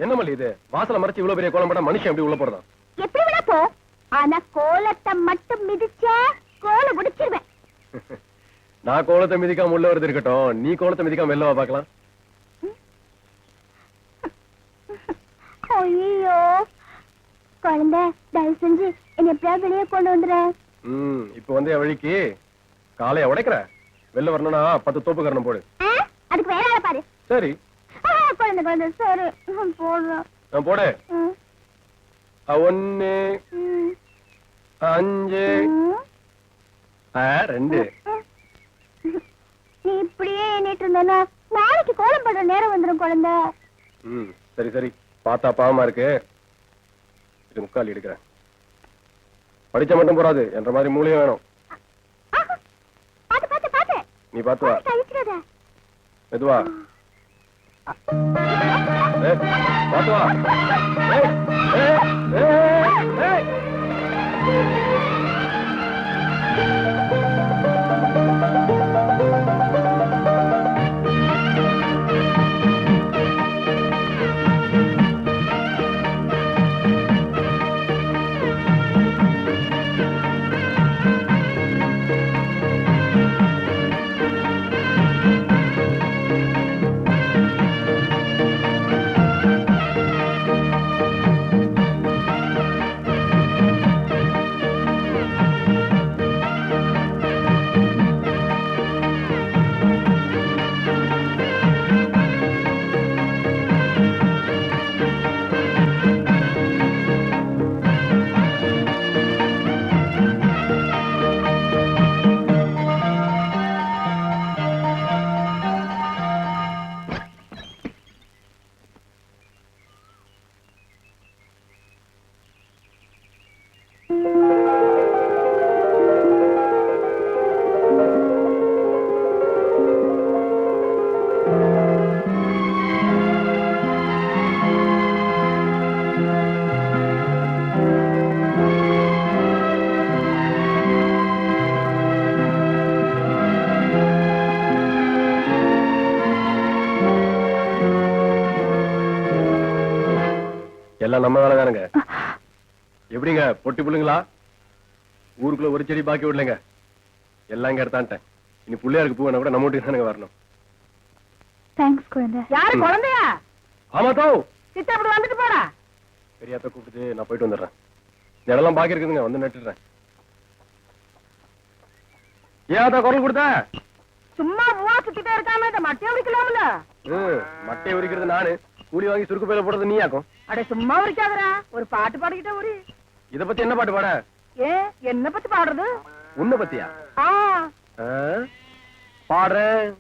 என்ன மல்லி இது? வாசல மறைச்சு இவ்வளவு பெரிய கோலம் போட்டா மனுஷன் எப்படி உள்ள போறதா? எப்படி விட போ. ஆனா கோலத்தை மட்டும் மிதிச்சா கோலம் முடிச்சிருவேன். நான் கோலத்தை மிதிக்காம உள்ள வருது இருக்கட்டும், நீ கோலத்தை மிதிக்காம வெளில வா பார்க்கலாம். ஐயோ குழந்தை, தயவு செஞ்சு என்ன எப்படியாவது வெளியே கொண்டு வந்துடுறேன். இப்ப வந்து என் வழிக்கு காலைய உடைக்கிற வெளில வரணும்னா 10 தோப்பு கரணம் போடு. அதுக்கு வேற ஆளை பாரு. சரி குழந்தை குழந்தை சரி போடுறேன். போடு. 1 5 2. நீ இப்படியே எண்ணிட்டு இருந்தா நாளைக்கு கோலம் போடுற நேரம் வந்துடும் குழந்தை. சரி சரி, பார்த்தா பாவமா இருக்கு. இது முக்கால் எடுக்கிறேன். படிச்ச மட்டும் போறாது, என்ற மாதிரி மூளையும் வேணும். நீ பாத்து வா. மெதுவா பாத்து வா. எல்லாம் நம்ம வேலை தானுங்க. எப்படிங்க பொட்டி புள்ளுங்களா? ஊருக்குள்ள ஒரு செடி பாக்கி விடலைங்க, எல்லாம் இங்க எடுத்தான்ட்டேன். இனி பிள்ளையாருக்கு பூவன கூட நம்ம வீட்டுக்கு தானுங்க வரணும். தேங்க்ஸ் குழந்தை. யாரு குழந்தையா? ஆமா தோ சித்தா அப்படி வந்துட்டு போடா. பெரியாத்த கூப்பிட்டு நான் போயிட்டு வந்துடுறேன். இடம்லாம் பாக்கி இருக்குதுங்க, வந்து நட்டுறேன். ஏன் குரல் கொடுத்த? சும்மா பூவா சுத்திட்டே இருக்காம இந்த மட்டையை உரிக்கலாம்ல. மட்டையை உரிக்கிறது நானு, கூலி வாங்கி சுருக்கு பையில போடுறது நீயாக்கும். அட சும்மா உரிக்காதடா, ஒரு பாட்டு பாடிக்கிட்டே உரி. இத பத்தி என்ன பாட்டு பாட? என்ன பத்தி பாடுறது? உன்னை பத்தியா? பாடுறேன்.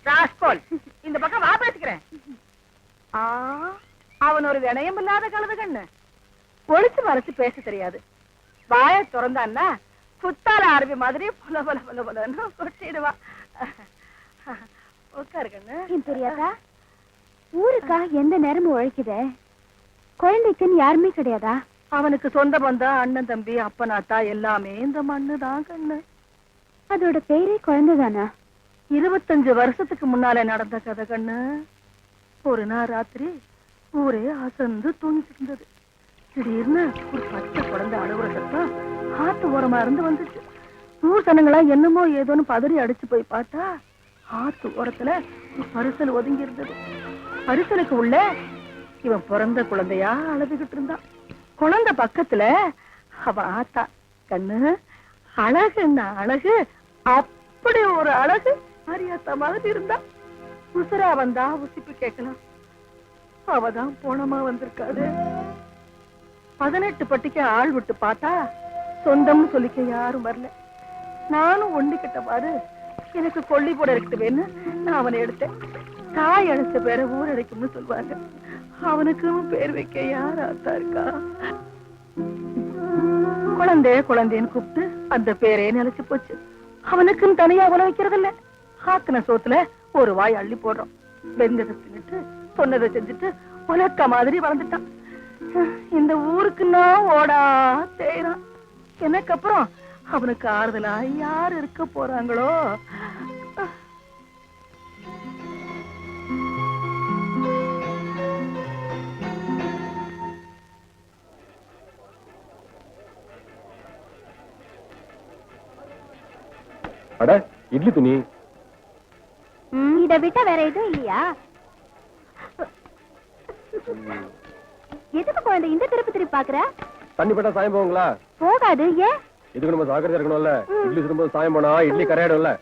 ராஸ்கோல், இந்த பக்கம் வா பேசிக்கிறேன். அவன் ஒரு வினயம் இல்லாத கழுத கண்ணு, ஒளிச்சு மறைச்சு பேச தெரியாது. வாய திறந்தான்னா புத்தால அரபி மாதிரி புல புல புல புலன்னு கொட்டிடுவா. உட்காரு கண்ணு. தெரியாதா, ஊருக்காக எந்த நேரமும் உழைக்குதே, குழந்தைக்குன்னு யாருமே கிடையாதா? அவனுக்கு சொந்த பந்தம், அண்ணன் தம்பி, அப்பனாத்தா எல்லாமே இந்த மண்ணு தான் கண்ணு. அதோட பேரே குழந்தைதானா? 25 வருஷத்துக்கு முன்னால நடந்த கதை கண்ணு. ஒரு நாள் ராத்திரி ஊரே அசந்து தூங்கிட்டு, திடீர்னு ஒரு பச்சை குழந்தை அழுகுற சத்தம் ஆத்து ஓரமா இருந்து வந்துச்சு. ஊர் சனங்களா என்னமோ ஏதோன்னு பதறி அடிச்சு போய் பார்த்தா ஆத்து ஓரத்துல ஒரு பரிசல் ஒதுங்கி இருந்தது. பரிசலுக்கு உள்ள இவன் பிறந்த குழந்தையா அழுதுகிட்டு இருந்தான். குழந்தை பக்கத்துல அவன் ஆத்தா. கண்ணு, அழகுன்னா அழகு, அப்படி ஒரு அழகு மாரியாத்தா மாதிரி இருந்தா. உசுரா வந்தா உசிப்பு கேட்கலாம், அவதான் போனமா வந்திருக்காது. 18 பட்டிக்கு ஆள் விட்டு பார்த்தா சொந்தம்னு சொல்லிக்க யாரும் வரல. நானும் ஒண்டிக்கிட்ட பாரு, எனக்கு கொல்லி போட இருக்கட்டுவேன்னு நான் அவனை எடுத்தேன். தாய் அழைச்ச பேரை ஊரடைக்கும்னு சொல்லுவாங்க, அவனுக்கும் பேர் வைக்க யார் ஆத்தா இருக்கா? குழந்தை குழந்தைன்னு கூப்பிட்டு அந்த பேரே நிலைச்சு போச்சு. அவனுக்குன்னு தனியா உல வைக்கிறது இல்ல, ஆக்குன சோத்துல ஒரு வாய் அள்ளி போடுறோம். வெந்ததை தின்னுட்டு சொன்னதை செஞ்சுட்டு உலக்க மாதிரி வளர்ந்துட்டான். இந்த ஊருக்குன்னா ஓடா தேய்றான். எனக்கு அப்புறம் அவனுக்கு ஆறுதலா யார் இருக்க போறாங்களோ? அட இட்லி துணி. இத விட்டா வேற எதுவும் இல்லையா? எதுக்கு குழந்தை இந்த திருப்பி திருப்பி பாக்குற? தண்ணி பட்டா சாயம் போகுங்களா? போகாது. ஏன்? இதுக்கு நம்ம ஜாக்கிரதையா இருக்கணும்ல. இட்லி சுடும்போது சாயம் போனா இட்லி கரையாடும்ல.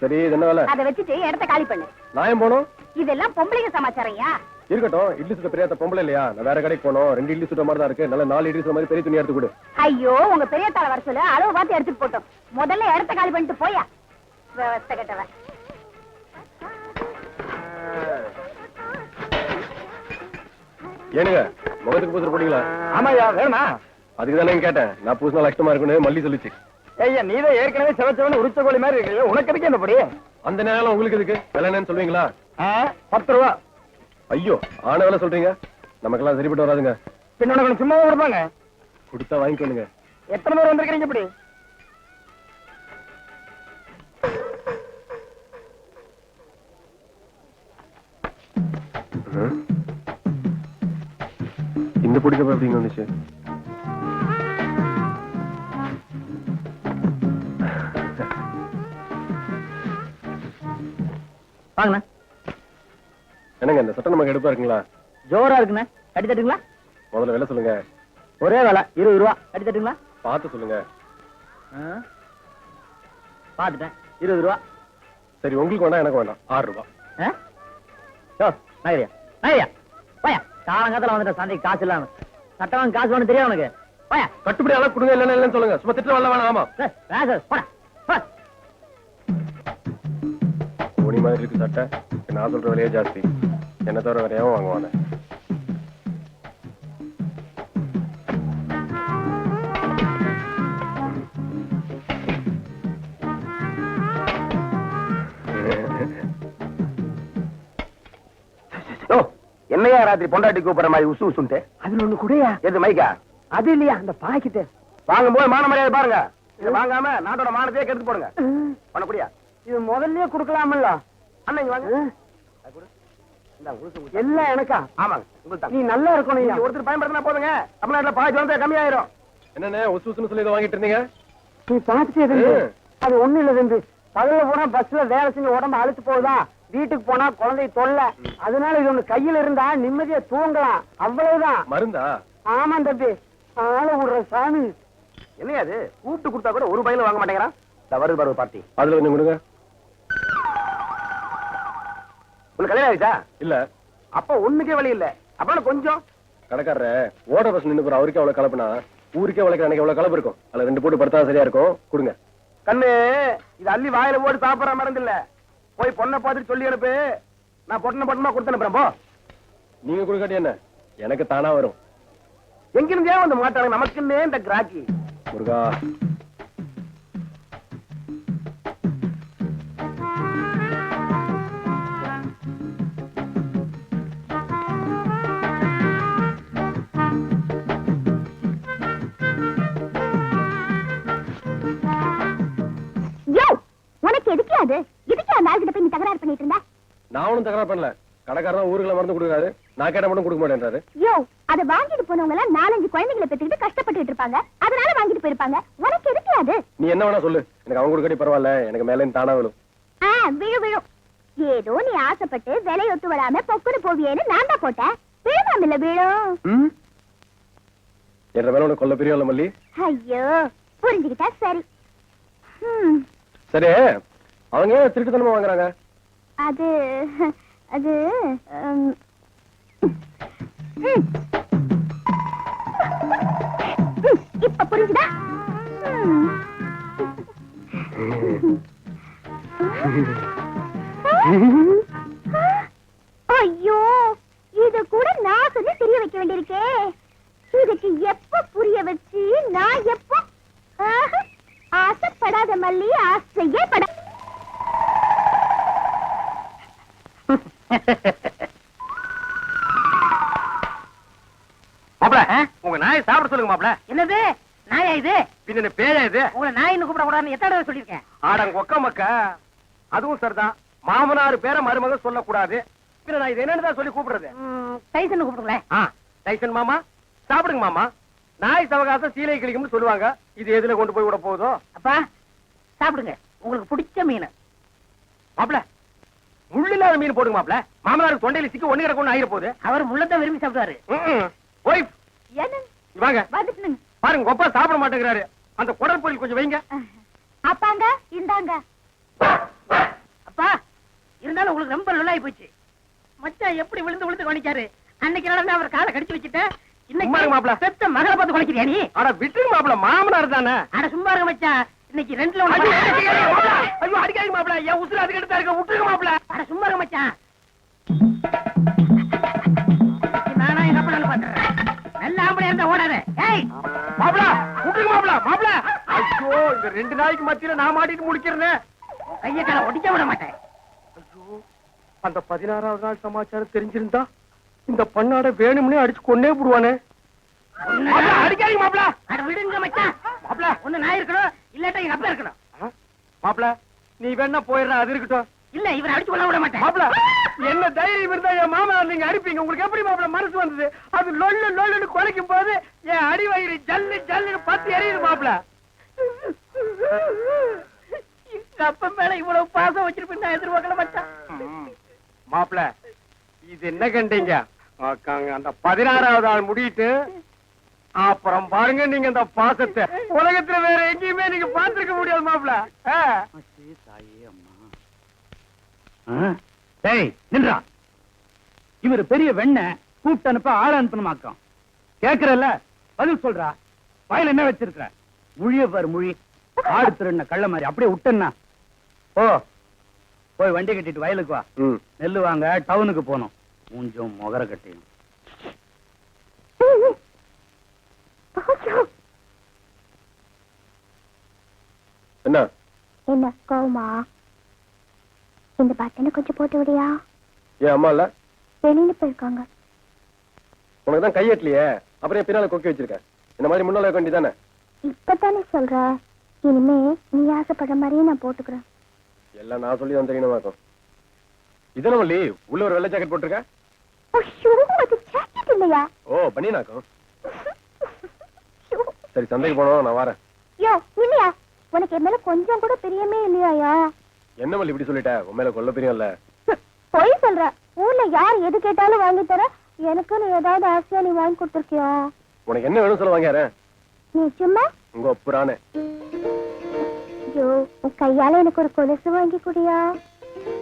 சரி இது என்ன வேலை? அதை வச்சுட்டு இடத்த காலி பண்ணு. நாயம் போனோம். இதெல்லாம் பொம்பளைங்க சமாச்சாரையா? இருக்கட்டும். இட்லி சுட்ட பெரிய பொம்பளை இல்லையா? நான் வேற கடைக்கு போனோம். 2 இட்லி சுட்ட மாதிரி தான் இருக்கு. நல்ல 4 இட்லி சுட்ட மாதிரி பெரிய துணி எடுத்து கொடு. ஐயோ உங்க பெரிய தாள வர சொல்லு. அளவு பார்த்து எடுத்துட்டு போட்டோம். முதல்ல இடத்த காலி பண்ணிட்டு போயா. விவஸ்தை கட்டவன். ஏனுங்க முகத்துக்கு பூசர் போட்டீங்களா? ஆமாயா வேணுமா? அதுக்கு தானே கேட்டேன். நான் பூசினா லட்சமா இருக்குன்னு மல்லி சொல்லிச்சு. ஐயா நீதான் ஏற்கனவே செவச்சவன உரிச்ச கோழி மாதிரி இருக்கு. உனக்கு எதுக்கு என்ன படி? அந்த நேரம் உங்களுக்கு எதுக்கு? விலை என்னன்னு சொல்லுவீங்களா? 10 ரூபா. ஐயோ ஆன வேலை சொல்றீங்க. நமக்கெல்லாம் சரிப்பட்டு வராதுங்க. பின்ன உனக்கு சும்மாவே கொடுப்பாங்க. கொடுத்தா வாங்கிக்கோங்க. எத்தனை பேர் வந்திருக்கீங்க இப்படி? இந்த பிடிக்க எப்படிங்க வந்துச்சு? வாங்கண்ணா. என்னங்க இந்த சட்டம் நமக்கு எடுப்பா இருக்குங்களா? ஜோரா இருக்குண்ணா. கட்டி தட்டுங்களா? முதல்ல விலை சொல்லுங்க. ஒரே வேலை 20 ரூபா. கட்டி தட்டுங்களா? பார்த்து சொல்லுங்க. பாத்துட்டேன் 20 ரூபா. சரி உங்களுக்கு வேண்டாம் எனக்கு வேண்டாம். 6 ரூபாய். நகரியா நகரியா போயா. காலங்காலத்துல வந்துட்ட சந்தைக்கு காசு இல்லாம. சட்டம் காசு வேணும் தெரியும் உனக்கு. போயா. கட்டுப்படி அளவு கொடுங்க. இல்லைன்னு இல்லைன்னு சொல்லுங்க. சும்மா திட்டம் வரல வேணாம். ஆமா போடா. கோணி மாதிரி இருக்கு சட்டை. நான் சொல்ற விலையே ஜாஸ்தி. என்ன தவிர வேறையாவும் வாங்குவாங்க. என்னையா ராத்திரி பொண்டாட்டி கூப்பிடுற மாதிரி உசு உசுன்ட்டு? அதுல ஒண்ணு கூடயா? எது மைக்கா? அது இல்லையா அந்த பாக்கிட்டு வாங்கும் போது மான மரியாதை பாருங்க. இத வாங்காம நாட்டோட மானத்தையே கெடுத்து போடுங்க. பண்ணக்கூடியா? இது முதல்லயே குடுக்கலாமல்ல. அண்ணா இங்க வாங்க. எல்லாம் எனக்கா? ஆமாங்க உங்களுக்கு. நீ நல்லா இருக்கணும். ஒருத்தர் பயன்படுத்தினா போதுங்க. தமிழ்நாட்டுல பாதி வந்து கம்மியாயிரும். என்னண்ணே உசு உசுன்னு சொல்லி இதை வாங்கிட்டு இருந்தீங்க? நீ பாத்துட்டே அது ஒண்ணு இல்ல தம்பி. பகல்ல போனா பஸ்ல வேலை செஞ்சு உடம்பு அழுத்து போகுதா, வீட்டுக்கு போனா குழந்தை தொல்லை. அதனால இது ஒண்ணு கையில இருந்தா நிம்மதியா தூங்கலாம். அவ்வளவுதான். மருந்தா? ஆமா தம்பி. ஆள விடுற சாமி. என்னையா அது? கூப்பிட்டு கொடுத்தா கூட ஒரு பையில வாங்க மாட்டேங்கிறான். வருது பாரு பார்ட்டி. அதுல கொஞ்சம் கொடுங்க. உனக்கு கல்யாணம் ஆயிடுச்சா? இல்ல. அப்ப ஒண்ணுக்கே வழி இல்ல. அப்ப கொஞ்சம் கடைக்காரர ஓட பஸ் நின்று போற அவருக்கே அவ்வளவு கலப்புனா ஊருக்கே உழைக்கிற அன்னைக்கு எவ்வளவு கலப்பு இருக்கும். அதுல 2 போட்டு படுத்தா சரியா இருக்கும். கொடுங்க. கண்ணு இது அள்ளி வாயில ஓடி சாப்பிடற மருந்து இல்ல. போய் பொண்ணை பார்த்துட்டு சொல்லி அனுப்பு. நான் பொட்டமா கொடுத்து அனுப்புறேன். போ. நீங்க கொடுக்காட்டி என்ன எனக்கு தானா வரும். எங்கிருந்தே வந்து மாட்டாங்க. நமக்குன்னே இந்த கிராக்கி. முருகா தகராறு பண்ணிட்டு இருந்தா? நான் ஒண்ணும் தகராறு பண்ணல. கடைக்காரன் ஊருக்குள்ள மருந்து கொடுக்குறாரு. நான் கேட்ட மட்டும் கொடுக்க மாட்டேன்றாரு. யோ அத வாங்கிட்டு போனவங்க எல்லாம் 4-5 குழந்தைகளை பெற்றுக்கிட்டு கஷ்டப்பட்டு இருப்பாங்க. அதனால வாங்கிட்டு போயிருப்பாங்க. உனக்கு எதுக்கு அது? நீ என்ன வேணா சொல்லு. எனக்கு அவங்க கொடுக்கடி பரவாயில்ல. எனக்கு மேல தானா விழும். விழு விழும். ஏதோ நீ ஆசைப்பட்டு விலையொத்து வராம பொக்குன்னு போவியேன்னு நான் தான் போட்டேன். விழுவாம இல்ல விழும். என்ற மேல உனக்கு கொல்ல பிரியம் இல்ல மல்லி. ஐயோ புரிஞ்சுக்கிட்டா சரி. சரி அவங்க ஏன் திருட்டுத்தனமா வாங்குறாங்க? அது அது இப்ப புரிஞ்சுதா? ஐயோ இது கூட நான் சொல்லி தெரிய வைக்க வேண்டியிருக்கே. இதுக்கு எப்ப புரிய வச்சு நான் எப்ப ஆசைப்படாத மல்லி ஆசையே பட. மாப்ள உங்க நாயை சாப்பிட சொல்லுங்க மாப்ள. என்னது நாயா இது? பின்ன பேயா இது? உங்களை நாயின்னு கூப்பிட கூடாதுன்னு எத்தனை தடவை சொல்லிருக்கேன்? ஆடங்க ஒக்க மக்கா. அதுவும் சரிதான். மாமனார் பேரை மருமக சொல்லக்கூடாது. பின்ன நான் இது என்னன்னு சொல்லி கூப்பிடுறது? டைசன் கூப்பிடுங்களேன். டைசன் மாமா சாப்பிடுங்க மாமா. நாய் சவகாசம் சீலை கிளிக்கும்னு சொல்லுவாங்க. இது எதுல கொண்டு போய் விட போகுதோ? அப்பா சாப்பிடுங்க, உங்களுக்கு பிடிச்ச மீன். மாப்பிள முள்ளு இல்லாத மீன் போடுங்க மாப்பிள. மாமனாருக்கு தொண்டையில சிக்கி ஒண்ணு கிடக்கு ஆயிர போகுது. அவர் முள்ளத்தான் விரும்பி சாப்பிடுவாரு. ஒய்ஃப் என்ன வாங்க வந்துட்டுங்க. பாருங்க, கொப்பா சாப்பிட மாட்டேங்கிறாரு. அந்த குடல் பொரியல் கொஞ்சம் வைங்க. அப்பாங்க இந்தாங்க. அப்பா இருந்தாலும் உங்களுக்கு ரொம்ப நல்லாயி போச்சு. மச்சான் எப்படி விழுந்து விழுந்து கவனிச்சாரு. அன்னைக்கு நடந்து அவர் காலை கடிச்சு வச்சுட்டேன். சும்மா இருங்க மாப்ள. இன்னைக்கு பெத்த மகளை பார்த்து குலைக்கிறியா நீ? அட விட்டுருங்க மாப்பிள, மாமனார் தானே. அட சும்மா இருங்க மச்சான், இன்னைக்கு ரெண்டுல ஐயோ ஒண்ணு. அடிக்காதீங்க மாப்பிள, என் உசுறு அதுக்கு எடுத்தா இருக்க. விட்டுருங்க மாப்பிள. அட சும்மா இருங்க மச்சான். இன்னைக்கு நானா எங்க அப்பா பாத்துறேன். நல்ல ஆம்பளை இருந்தா ஓடாத. ஏய் மாப்பிள விட்டுருங்க மாப்பிள. மாப்பிள ஐயோ, இந்த 2 நாளைக்கு மத்தியில நான் மாட்டிட்டு முடிக்கிறேன். கைய கால ஒடிக்க விட மாட்டேன். அந்த 16வது நாள் சமாச்சாரம் தெரிஞ்சிருந்தா இந்த பண்ணாட வேணும்னே அடிச்சு கொன்னே போடுவானே. அடிக்காதீங்க மாப்பிள. அட விடுங்க மச்சான். மாப்பிள ஒண்ணு நான் இருக்கணும், இல்லாட்டா எங்க அப்பா இருக்கணும். மாப்பிள நீ வேணா போயிடுற, அது இருக்கட்டும். இல்ல இவரை அடிச்சு கொள்ள விட மாட்டேன். மாப்பிள என்ன தைரியம் இருந்தா என் மாமா நீங்க அடிப்பீங்க? உங்களுக்கு எப்படி மாப்பிள மனசு வந்தது? அது லொல்லு லொல்லுன்னு குலைக்கும் போது என் அடி வயிறு ஜல்லு ஜல்லுன்னு பத்தி எரியுது மாப்பிள. எங்க அப்பா மேல இவ்வளவு பாசம் வச்சிருப்பேன் நான் எதிர்பார்க்கல மச்சான். மாப்பிள இது என்ன கண்டீங்க? அந்த 16வது நாள் முடிட்டு அப்புறம் பாருங்க நீங்க இந்த பாசத்தை உலகத்துல வேற எங்கேயுமே நீங்க பார்த்திருக்க முடியாது மாப்பிள. நின்றா, இவர் பெரிய வெண்ண கூப்பிட்டு அனுப்ப ஆள அனுப்பணுமாக்கம். கேக்குறல்ல, பதில் சொல்றா. வயல் என்ன வச்சிருக்க? முழிய பாரு மொழி. ஆடு திருண்ண கள்ள மாதிரி அப்படியே விட்டா ஓ. போய் வண்டி கட்டிட்டு வயலுக்கு வா. நெல்லு வாங்க டவுனுக்கு போனோம். மூஞ்சும் முகர கட்டியும். என்ன என்ன கோவமா? இந்த பட்டனை கொஞ்சம் போட்டு விடியா? ஏன் அம்மா இல்ல? வெளியில போயிருக்காங்க. உனக்கு தான் கையெட்டலையே, அப்புறம் என் பின்னால கொக்கி வச்சிருக்க. இந்த மாதிரி முன்னால வைக்க வேண்டியதானே? இப்பதானே சொல்ற, இனிமே நீ ஆசைப்படுற மாதிரியே நான் போட்டுக்கிறேன். எல்லாம் நான் சொல்லி தான் தெரியணுமாக்கும். இதன வள்ளி, உள்ள ஒரு வெள்ளை ஜாக்கெட் போட்டிருக்க. அது ஜாக்கெட் இல்லையா? ஓ பனியனாக்கும். சரி சந்தைக்கு போனோம், நான் வரேன். யோ இல்லையா, உனக்கு என் மேல கொஞ்சம் கூட பிரியமே இல்லையா? என்ன வள்ளி இப்படி சொல்லிட்ட? உன் மேல கொல்ல பிரியம் இல்ல. பொய் சொல்ற. ஊர்ல யார் எது கேட்டாலும் வாங்கி தர. எனக்கு நீ ஏதாவது ஆசையா நீ வாங்கி கொடுத்துருக்கியா? உனக்கு என்ன வேணும் சொல்ல வாங்கிறேன். நீ சும்மா உங்க ஒப்புறானே. ஐயோ, உன் கையால எனக்கு ஒரு கொலுசு வாங்கி குடியா?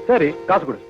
சரி காசு கொடு.